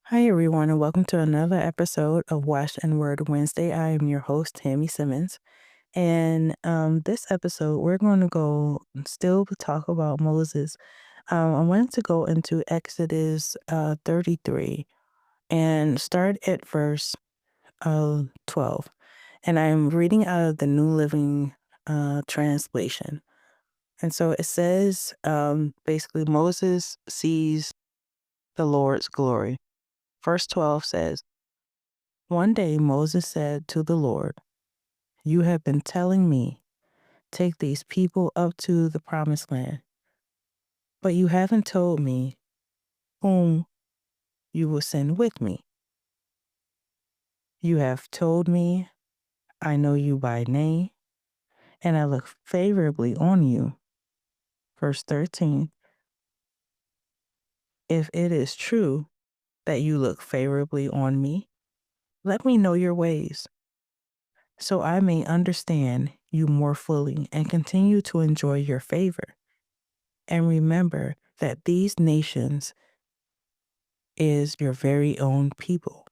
Hi, everyone, and welcome to another episode of Watch and Word Wednesday. I am your host, Tammy Simmons. And this episode, we're going to go still talk about Moses. I wanted to go into Exodus 33 and start at verse 12. And I'm reading out of the New Living Translation. And so it says basically, Moses sees the Lord's glory. Verse 12 says, "One day Moses said to the Lord, 'You have been telling me, take these people up to the promised land, but you haven't told me whom you will send with me. You have told me I know you by name, and I look favorably on you.'" Verse 13, "If it is true that you look favorably on me, let me know your ways, so I may understand you more fully and continue to enjoy your favor. And remember that these nations is your very own people."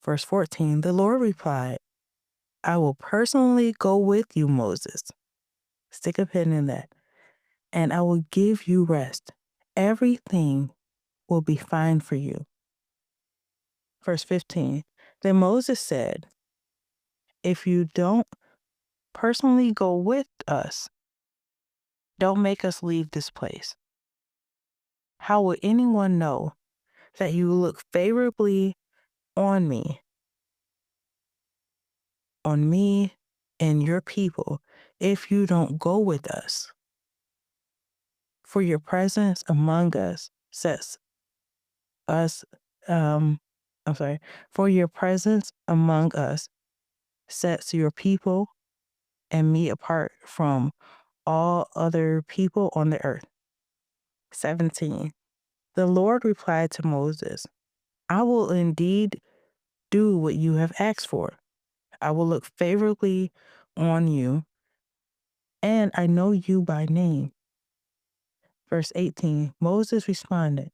Verse 14, the Lord replied, "I will personally go with you, Moses." Stick a pin in that. "And I will give you rest. Everything will be fine for you." Verse 15, then Moses said, "If you don't personally go with us, don't make us leave this place. How will anyone know that you look favorably on me and your people, if you don't go with us? For your presence among us sets us, um, I'm sorry, for your presence among us sets your people and me apart from all other people on the earth." 17, the Lord replied to Moses, "I will indeed do what you have asked for. I will look favorably on you, and I know you by name." Verse 18, Moses responded,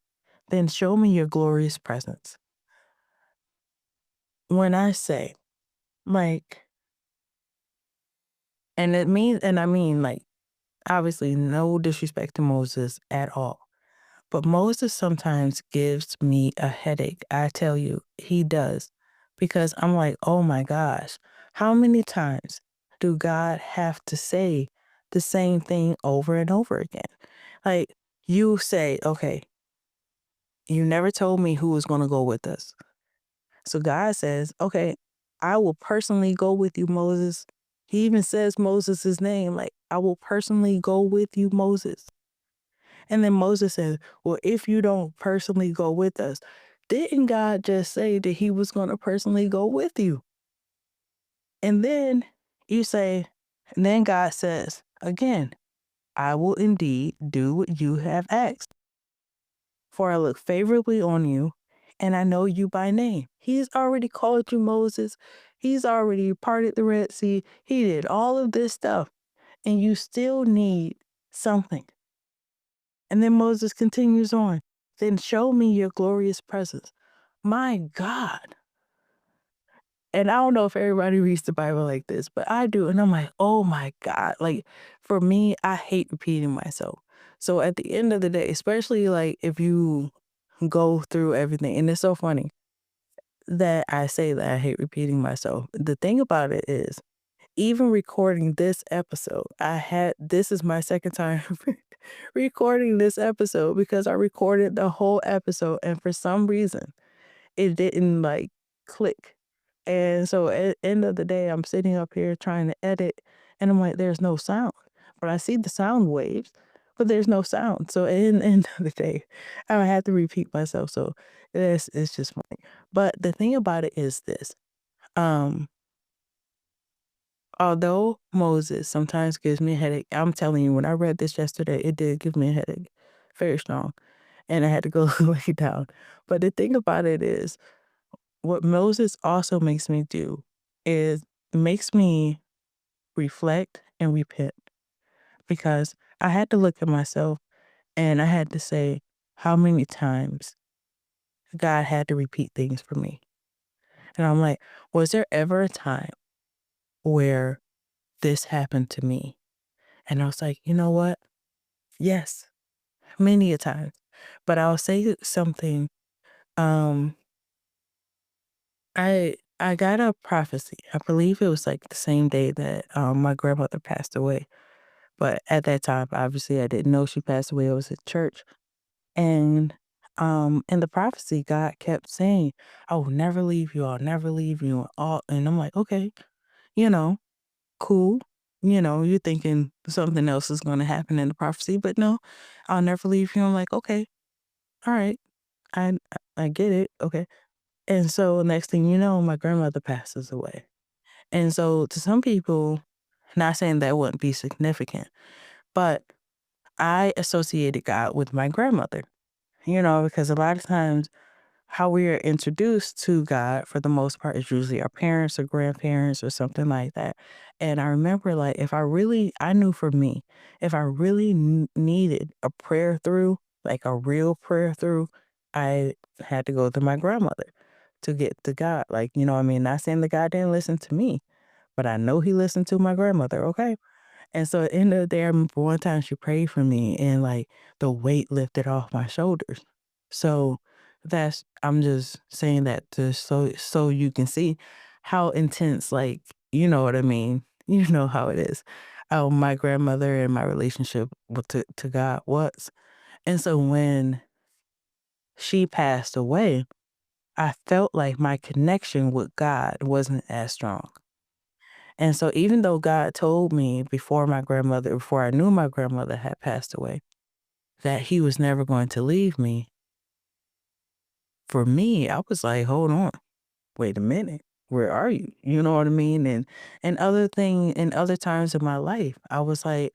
"Then show me your glorious presence." When I say, like, and I mean, like, obviously, no disrespect to Moses at all, but Moses sometimes gives me a headache. I tell you, he does, because I'm like, oh my gosh, how many times do God have to say the same thing over and over again? Like, you say, okay, you never told me who was going to go with us. So God says, okay, I will personally go with you, Moses. He even says Moses' name, like, I will personally go with you, Moses. And then Moses says, well, if you don't personally go with us, didn't God just say that he was going to personally go with you? And then you say, and then God says, again, I will indeed do what you have asked. For I look favorably on you, and I know you by name. He's already called you Moses. He's already parted the Red Sea. He did all of this stuff, and you still need something. And then Moses continues on, "Then show me your glorious presence." My God. And I don't know if everybody reads the Bible like this, but I do. And I'm like, oh my God. Like, for me, I hate repeating myself. So at the end of the day, especially like if you go through everything, and it's so funny that I say that I hate repeating myself. The thing about it is, even recording this episode, this is my second time recording this episode, because I recorded the whole episode and for some reason it didn't like click. And so at the end of the day, I'm sitting up here trying to edit and I'm like, there's no sound. But I see the sound waves, but there's no sound. So in the end of the day, I had to repeat myself. So it's just funny. But the thing about it is this. Um, Although Moses sometimes gives me a headache, I'm telling you, when I read this yesterday, it did give me a headache, very strong, and I had to go lay down. But the thing about it is, what Moses also makes me do is makes me reflect and repent, because I had to look at myself and I had to say, how many times God had to repeat things for me. And I'm like, was there ever a time where this happened to me? And I was like, you know what? Yes, many a time. But I'll say something. Um, I got a prophecy. I believe it was like the same day that my grandmother passed away. But at that time, obviously, I didn't know she passed away. I was at church, and in the prophecy, God kept saying, "I will never leave you. I'll never leave you." And I'm like, okay, you know, cool. You're thinking something else is going to happen in the prophecy, but no, I'll never leave you. I'm like, okay, all right, I I get it. Okay. And so next thing you know, my grandmother passes away. And so to some people, not saying that wouldn't be significant, but I associated God with my grandmother, because a lot of times how we are introduced to God for the most part is usually our parents or grandparents or something like that. And I remember, like, I knew for me, if I really needed a prayer through, like a real prayer through, I had to go to my grandmother to get to God. Like, what I mean? Not saying the God didn't listen to me, but I know he listened to my grandmother. Okay. And so at the end of the day, I remember one time she prayed for me and like the weight lifted off my shoulders. So I'm just saying that to so you can see how intense, like, you know what I mean? You know how it is. How my grandmother and my relationship to God was. And so when she passed away, I felt like my connection with God wasn't as strong. And so even though God told me before I knew my grandmother had passed away, that he was never going to leave me, for me, I was like, hold on, wait a minute. Where are you? You know what I mean? And other times in my life, I was like,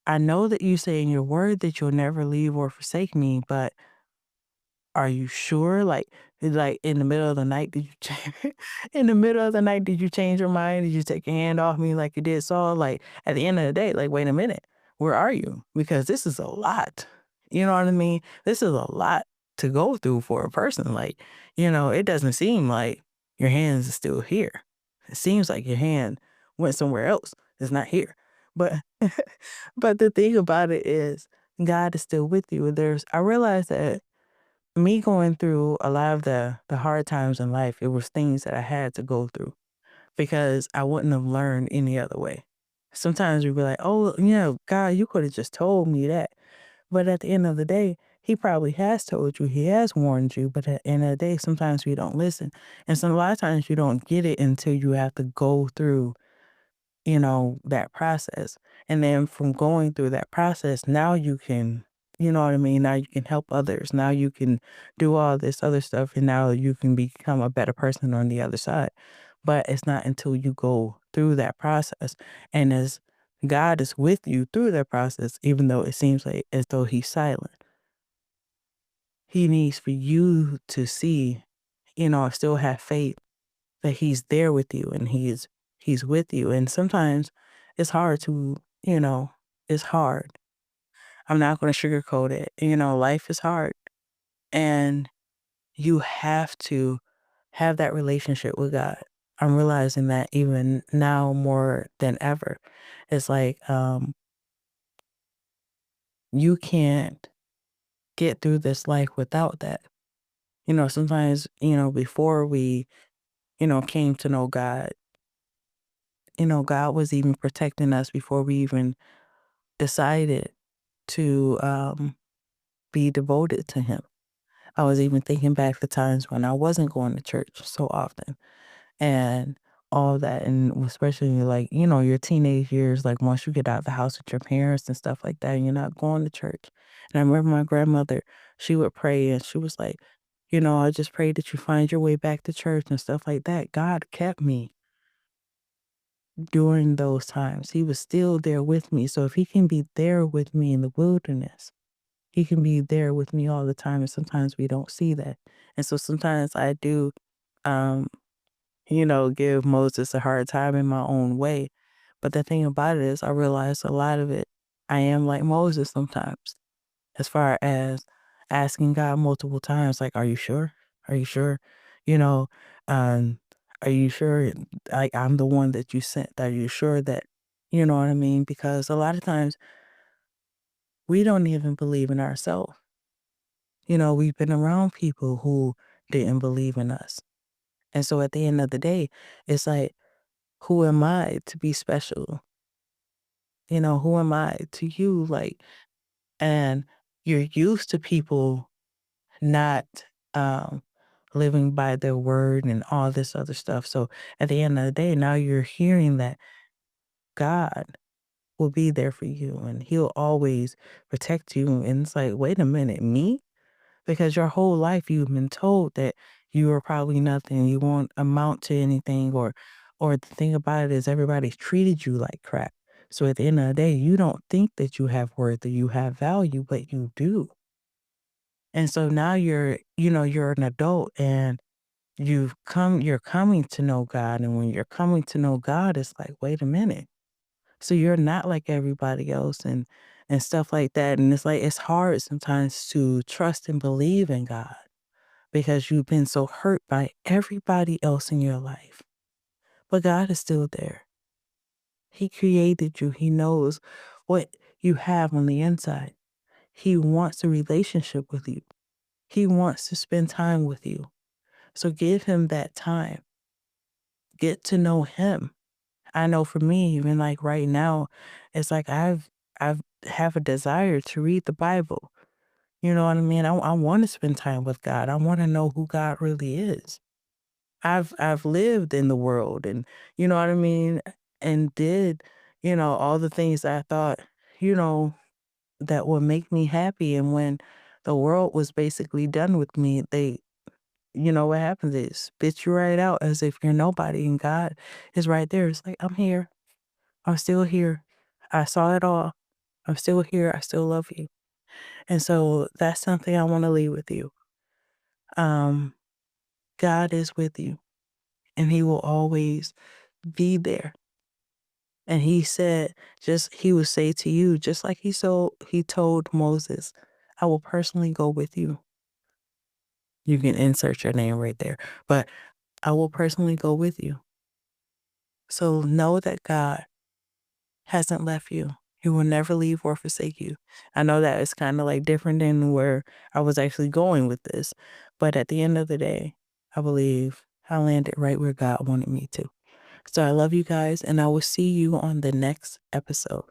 I know that you say in your word that you'll never leave or forsake me, but are you sure? Like in the middle of the night, did you in the middle of the night, did you change your mind? Did you take your hand off me like you did Saul? Like at the end of the day, like, wait a minute, where are you? Because this is a lot. You know what I mean? This is a lot to go through for a person. Like, it doesn't seem like your hands are still here. It seems like your hand went somewhere else. It's not here. But but the thing about it is God is still with you. I realized that me going through a lot of the hard times in life, it was things that I had to go through because I wouldn't have learned any other way. Sometimes we'd be like, oh, God, you could have just told me that. But at the end of the day, he probably has told you, he has warned you, but at the end of the day, sometimes we don't listen. And so a lot of times you don't get it until you have to go through that process. And then from going through that process, now you can, you know what I mean? Now you can help others. Now you can do all this other stuff. And now you can become a better person on the other side. But it's not until you go through that process. And as God is with you through that process, even though it seems like as though he's silent, he needs for you to see, still have faith that he's there with you and he's with you. And sometimes it's hard to, it's hard. I'm not going to sugarcoat it. Life is hard and you have to have that relationship with God. I'm realizing that even now more than ever. It's like you can't get through this life without that. Sometimes, before we, came to know God, God was even protecting us before we even decided to be devoted to him. I was even thinking back to times when I wasn't going to church so often and all that. And especially like, your teenage years, like once you get out of the house with your parents and stuff like that, and you're not going to church. And I remember my grandmother, she would pray and she was like, I just pray that you find your way back to church and stuff like that. God kept me during those times. He was still there with me. So if he can be there with me in the wilderness, he can be there with me all the time. And sometimes we don't see that. And so sometimes I do, um, give Moses a hard time in my own way. But the thing about it is, I realize a lot of it, I am like Moses sometimes, as far as asking God multiple times, like, "Are you sure? Are you sure?" You know, um, "Are you sure, like, I'm the one that you sent? Are you sure that" you know what I mean? Because a lot of times we don't even believe in ourselves. We've been around people who didn't believe in us. And so at the end of the day, it's like, who am I to be special? Who am I to you? Like, and you're used to people not um, living by their word and all this other stuff. So at the end of the day, now you're hearing that God will be there for you and he'll always protect you. And it's like, wait a minute, me? Because your whole life you've been told that you are probably nothing, you won't amount to anything, or the thing about it is everybody's treated you like crap. So at the end of the day, you don't think that you have worth or you have value, but you do. And so now you're an adult and you're coming to know God. And when you're coming to know God, it's like, wait a minute. So you're not like everybody else and stuff like that. And it's like it's hard sometimes to trust and believe in God because you've been so hurt by everybody else in your life. But God is still there. He created you. He knows what you have on the inside. He wants a relationship with you. He wants to spend time with you. So give him that time. Get to know him. I know for me, even like right now, it's like I've have a desire to read the Bible. You know what I mean? I want to spend time with God. I want to know who God really is. I've lived in the world and you know what I mean, and did, all the things that I thought, you know, that would make me happy. And when the world was basically done with me, what happens is spit you right out as if you're nobody and God is right there. It's like, I'm here. I'm still here. I saw it all. I'm still here. I still love you. And so that's something I want to leave with you. Um, God is with you and he will always be there. And he said, he will say to you, just like he told Moses, I will personally go with you. You can insert your name right there, but I will personally go with you. So know that God hasn't left you. He will never leave or forsake you. I know that it's kind of like different than where I was actually going with this, but at the end of the day, I believe I landed right where God wanted me to. So I love you guys, and I will see you on the next episode.